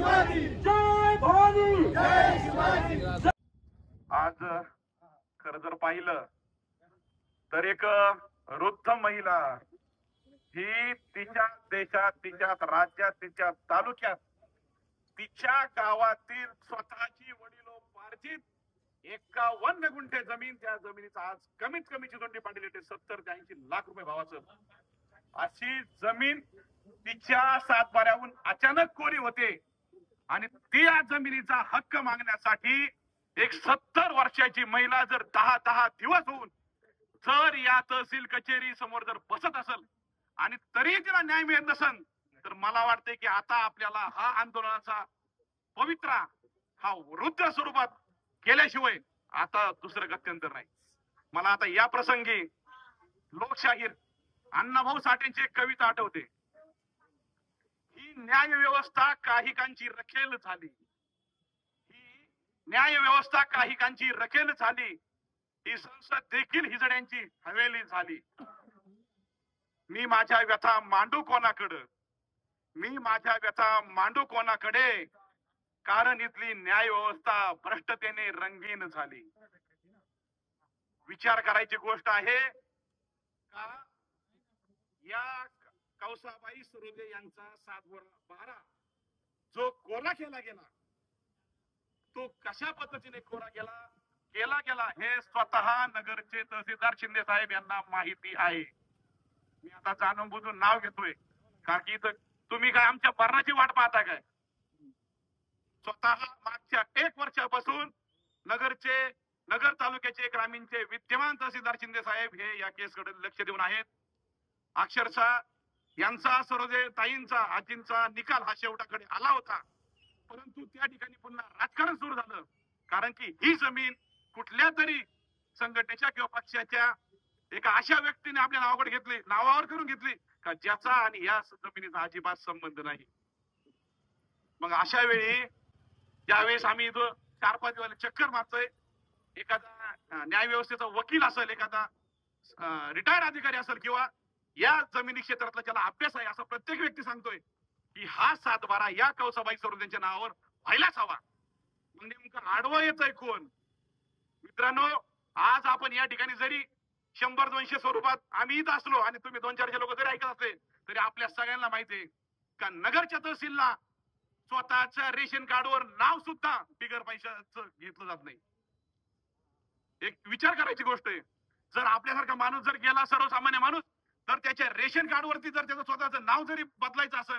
जय भवानी। आज खरं जर पाहिलं तर एक वृद्ध महिला ही तिच्या देशात, तिच्या राज्यात, तिच्या तालुक्यात, तिच्या गावातील स्वतःची वडिलोपार्जित 51 गुंठे जमीन, त्या जमिनीचा आज कमीत कमी चितोंडी पाटील 70 ते 80 लाख रुपये भावाचं अशी जमीन तिच्या सातबाऱ्याहून अचानक कोरी होते आणि त्या जमिनीचा हक्क मागण्यासाठी एक 70 वर्षाची महिला जर 10 दिवस होऊन जर या तहसील कचेरी समोर जर बसत असेल आणि तरी तिला न्याय मिळत नसेल तर मला वाटते की आता आपल्याला हा आंदोलनाचा पवित्रा हा वृद्ध स्वरूपात केल्याशिवाय आता दुसरं गत्यंतर नाही। मला आता या प्रसंगी लोकशाहीर अण्णाभाऊ साठेंची एक कविता आठवते। ही न्याय व्यवस्था काहीकांची रखेल झाली, ही न्याय व्यवस्था काहीकांची रखेल झाली, ही संसद देखील हिजड्यांची हवेली झाली। मी माझ्या व्यथा मांडू कोणाकडे, मी माझ्या व्यथा मांडू कोणाकडे, कारण इथली न्याय व्यवस्था भ्रष्टतेने रंगीन झाली। विचार करायची गोष्ट आहे का या कौसाबाई सरोदे यांचा 7/12 जो कोरा केला गेला तो कशा पद्धतीने कोरा केला गेला हे स्वतः नगरचे तहसीलदार शिंदे साहेब यांना माहिती आहे। मी आता जाणून बुजून नाव घेतोय कारण की तुम्ही काय आमच्या मरणाची वाट पाहता काय? स्वतः मागच्या 1 वर्षापासून नगर तालुक्याचे ग्रामीणचे विद्यमान तहसीलदार शिंदे साहेब हे या केसकडे लक्ष देऊन आहेत। अक्षरशः यांचा सरोदे ताईंचा आजींचा निकाल हा शेवटाकडे आला होता, परंतु त्या ठिकाणी पुन्हा राजकारण सुरू झालं कारण की ही जमीन कुठल्या तरी संघटनेच्या किंवा पक्षाच्या एका अशा व्यक्तीने आपल्या नावावर करून घेतली का ज्याचा आणि या जमिनीचा अजिबात संबंध नाही। मग अशा वेळी ज्यावेळेस आम्ही इथं 4-5 दिवस चक्कर मारतोय, एखादा न्याय व्यवस्थेचा वकील असेल, एखादा रिटायर्ड अधिकारी असेल किंवा या जमिनी क्षेत्रातला ज्याला अभ्यास आहे असा प्रत्येक व्यक्ती सांगतोय की हा 7/12 या कौसाबाई सरोदेंच्या नावावर व्हायलाच हवा। मग नेमकं आडवं येतंय कोण? मित्रांनो, आज आपण या ठिकाणी जरी 100-200 स्वरूपात आम्ही इथं असलो आणि तुम्ही 2-400 लोक जरी ऐकत असले तरी आपल्या सगळ्यांना माहिती आहे का नगरच्या तहसीलला स्वतःच्या रेशन कार्डवर नाव सुद्धा बिगर पैशाचं घेतलं जात नाही। एक विचार करायची गोष्ट आहे, जर आपल्यासारखा माणूस जर गेला सर्वसामान्य माणूस तर त्याच्या रेशन कार्डवरती जर त्याचं स्वतःचं नाव जरी बदलायचं असेल